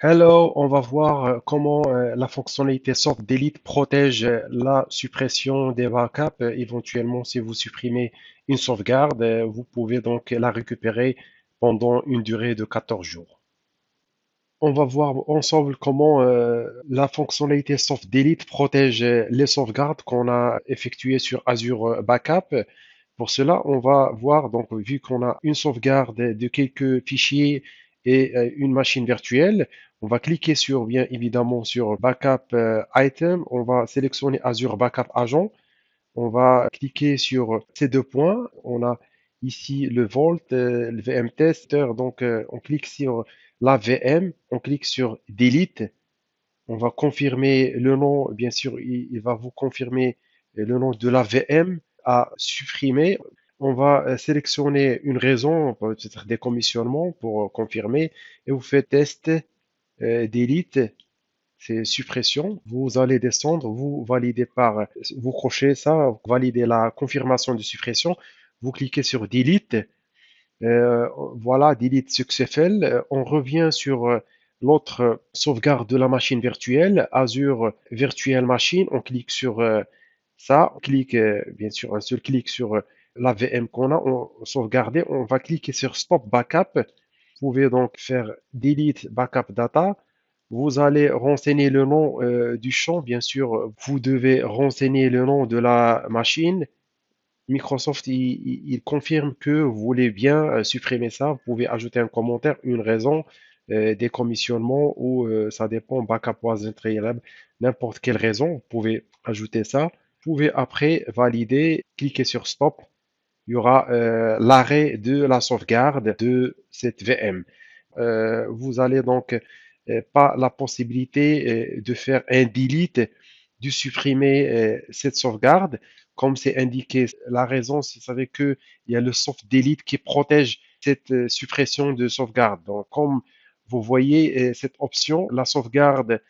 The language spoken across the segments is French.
Hello, on va voir comment la fonctionnalité Soft Delete protège la suppression des backups. Éventuellement, si vous supprimez une sauvegarde, vous pouvez donc la récupérer pendant une durée de 14 jours. On va voir ensemble comment la fonctionnalité Soft Delete protège les sauvegardes qu'on a effectuées sur Azure Backup. Pour cela, on va voir, donc, vu qu'on a une sauvegarde de quelques fichiers et une machine virtuelle, on va cliquer sur, bien évidemment, sur Backup Item. On va sélectionner Azure Backup Agent. On va cliquer sur ces deux points. On a ici le Vault, le VM Tester. Donc, on clique sur la VM. On clique sur Delete. On va confirmer le nom. Bien sûr, il va vous confirmer le nom de la VM à supprimer. On va sélectionner une raison, peut-être décommissionnement pour confirmer. Et vous faites test, delete, c'est suppression. Vous allez descendre, vous validez par, vous crochez ça, vous validez la confirmation de suppression. Vous cliquez sur delete. Voilà, delete successful. On revient sur l'autre sauvegarde de la machine virtuelle, Azure Virtual Machine. On clique sur ça, on clique bien sûr un seul clic sur la VM qu'on a sauvegardé. On va cliquer sur Stop Backup. Vous pouvez donc faire Delete Backup Data. Vous allez renseigner le nom du champ. Bien sûr, vous devez renseigner le nom de la machine. Microsoft, il confirme que vous voulez bien supprimer ça. Vous pouvez ajouter un commentaire, une raison, décommissionnement ou ça dépend, backup wasn't reliable, n'importe quelle raison. Vous pouvez ajouter ça. Vous pouvez après valider, cliquer sur stop. Il y aura l'arrêt de la sauvegarde de cette VM. Vous allez donc pas la possibilité de faire un delete, de supprimer cette sauvegarde. Comme c'est indiqué, la raison, c'est que il y a le soft delete qui protège cette suppression de sauvegarde. Donc, comme vous voyez cette option, la sauvegarde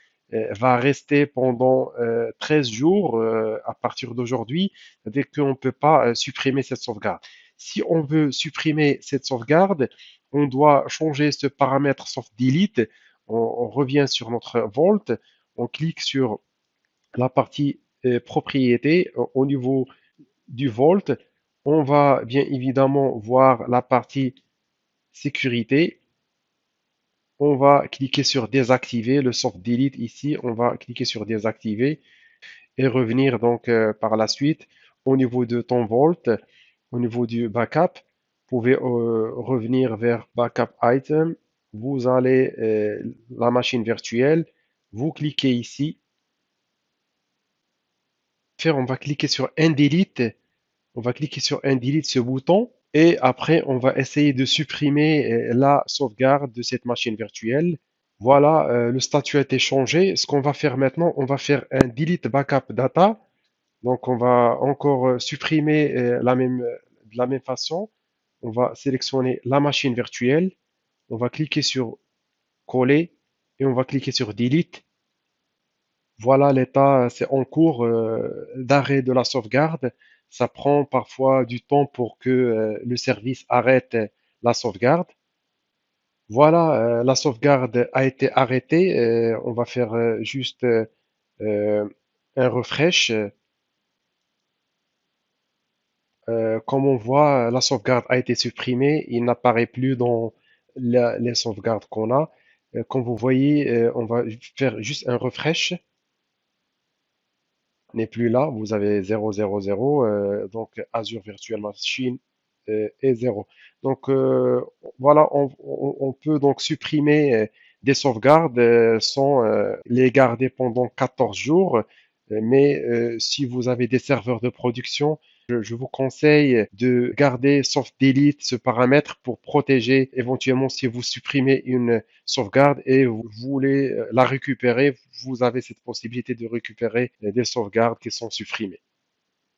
va rester pendant 13 jours à partir d'aujourd'hui, c'est-à-dire qu'on ne peut pas supprimer cette sauvegarde. Si on veut supprimer cette sauvegarde, on doit changer ce paramètre soft delete. On revient sur notre Vault, on clique sur la partie propriété au niveau du Vault. On va bien évidemment voir la partie sécurité. On va cliquer sur désactiver le soft delete ici. On va cliquer sur désactiver et revenir donc par la suite au niveau de ton Vault, au niveau du backup. Vous pouvez revenir vers backup item. Vous allez la machine virtuelle. Vous cliquez ici. On va cliquer sur un delete. On va cliquer sur un delete ce bouton. Et après, on va essayer de supprimer la sauvegarde de cette machine virtuelle. Voilà, le statut a été changé. Ce qu'on va faire maintenant, on va faire un delete backup data. Donc, on va encore supprimer de la même façon. On va sélectionner la machine virtuelle. On va cliquer sur coller et on va cliquer sur delete. Voilà, l'état, c'est en cours d'arrêt de la sauvegarde. Ça prend parfois du temps pour que le service arrête la sauvegarde. Voilà, la sauvegarde a été arrêtée. On va faire juste un refresh. Comme on voit, la sauvegarde a été supprimée. Il n'apparaît plus dans les sauvegardes qu'on a. Comme vous voyez, on va faire juste un refresh. N'est plus là. Vous avez 000. Donc Azure Virtual Machine est 0. Donc voilà, on peut donc supprimer des sauvegardes sans les garder pendant 14 jours. Mais si vous avez des serveurs de production, je vous conseille de garder soft delete ce paramètre pour protéger éventuellement si vous supprimez une sauvegarde et vous voulez la récupérer, vous avez cette possibilité de récupérer des sauvegardes qui sont supprimées.